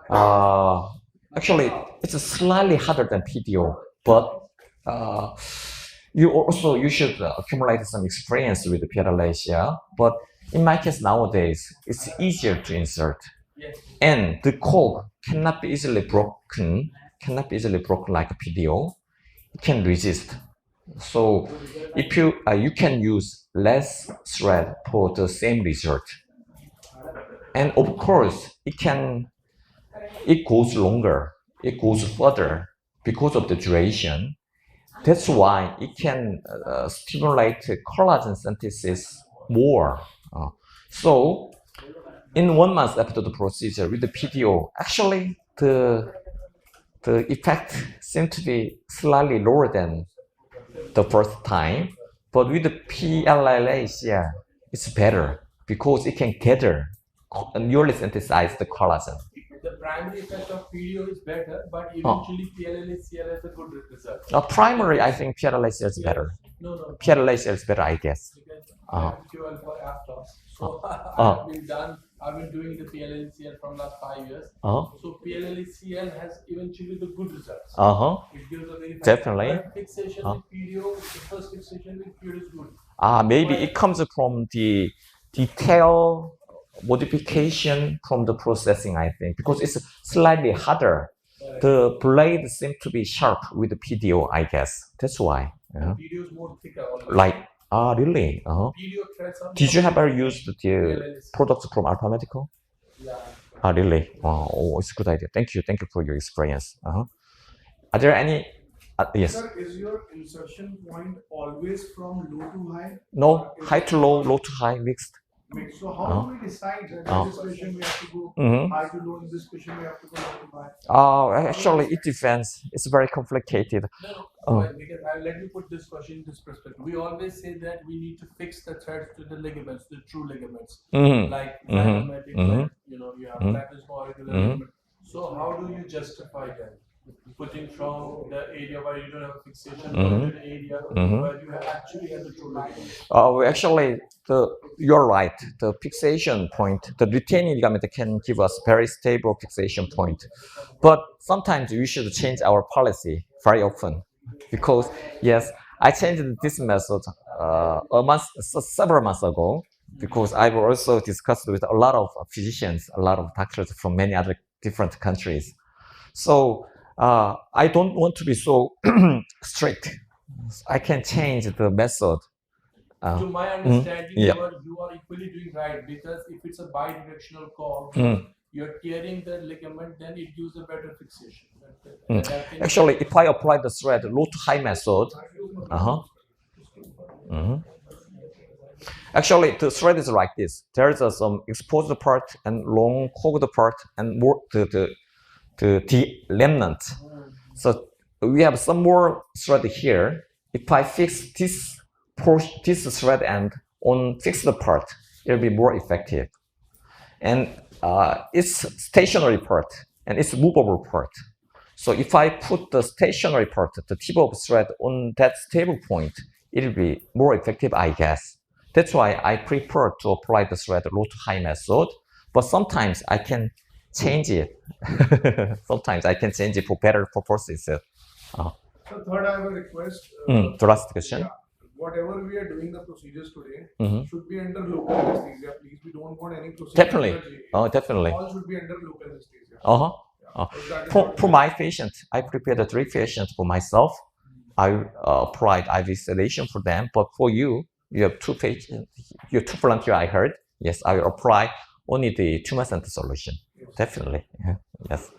[SPEAKER 1] Actually, it's slightly harder than PDO, but you should accumulate some experience with the PLACL. But in my case nowadays, it's easier to insert, and the code cannot be easily broken. Like a PDO. It can resist. So if you can use less thread for the same result, and of course it goes longer, it goes further because of the duration. That's why it can stimulate collagen synthesis more. So in 1 month after the procedure with the PDO, actually the effect seemed to be slightly lower than the first time. But with the PLACL, it's better because it can gather newly synthesized the collagen.
[SPEAKER 3] The primary effect of PDO is better, but eventually PLACL has a good result.
[SPEAKER 1] Primary, I think PLACL is better.
[SPEAKER 3] No.
[SPEAKER 1] PLACL is better, I guess.
[SPEAKER 3] QL for after. So I've been doing the PLACL from last 5 years. So PLACL has eventually the good results. It gives a very
[SPEAKER 1] Definitely.
[SPEAKER 3] Fixation with PDO, the first fixation with PDO is good.
[SPEAKER 1] Maybe it comes from the detail modification from the processing, I think, because it's slightly harder. The blade seems to be sharp with the PDO, I guess. That's why.
[SPEAKER 3] PDO is more thicker.
[SPEAKER 1] Like, really?
[SPEAKER 3] PDO threads are
[SPEAKER 1] Did you ever use the products from Alpha Medical?
[SPEAKER 3] Yeah.
[SPEAKER 1] Really? Oh, it's a good idea. Thank you for your experience. Are there any? Yes.
[SPEAKER 2] Sir, is your insertion point always from low to high?
[SPEAKER 1] No, high to low, low to high, mixed.
[SPEAKER 2] So how do we decide that in this question we have to go high to low, in this question we have to go low to high?
[SPEAKER 1] Actually, it depends. It's very complicated.
[SPEAKER 3] Because let me put this question in this perspective. We always say that we need to fix the threads to the ligaments, the true ligaments, like diaphragmatic, like, you have platysmal ligament. So how do you justify that? Putting from the area where you don't have a fixation to the area where you actually have the true ligament.
[SPEAKER 1] Actually, you're right. The fixation point, the retaining ligament can give us very stable fixation point. But sometimes we should change our policy very often. Because, yes, I changed this method several months ago, because I've also discussed with a lot of physicians, a lot of doctors from many other different countries. So I don't want to be so strict. I can change the method.
[SPEAKER 3] To my understanding,
[SPEAKER 1] yeah.
[SPEAKER 3] you are equally doing right, because if it's a bidirectional call, you're tearing the ligament, then it gives a better fixation.
[SPEAKER 1] Actually, if I apply the thread low to high method, actually the thread is like this. There is some exposed part and long cogged part and more the remnant. So we have some more thread here. If I fix this thread end on fixed part, it'll be more effective. And it's stationary part and it's movable part. So if I put the stationary part, the tip of thread on that stable point, it'll be more effective, I guess. That's why I prefer to apply the thread low to high method, but sometimes I can change it. Sometimes I can change it for better purposes.
[SPEAKER 2] So third, I have a request.
[SPEAKER 1] The last question.
[SPEAKER 2] Yeah, whatever we are doing the procedures today should be under local anesthesia, please. We don't want any procedure.
[SPEAKER 1] Definitely. Oh, definitely.
[SPEAKER 2] All should be under local anesthesia.
[SPEAKER 1] For my patients, I prepared 3 patients for myself. I applied IV sedation for them, but for you, you have 2 patients. You have 2 volunteers, I heard. Yes, I will apply only the tumescent solution. Yes. Definitely. Yes.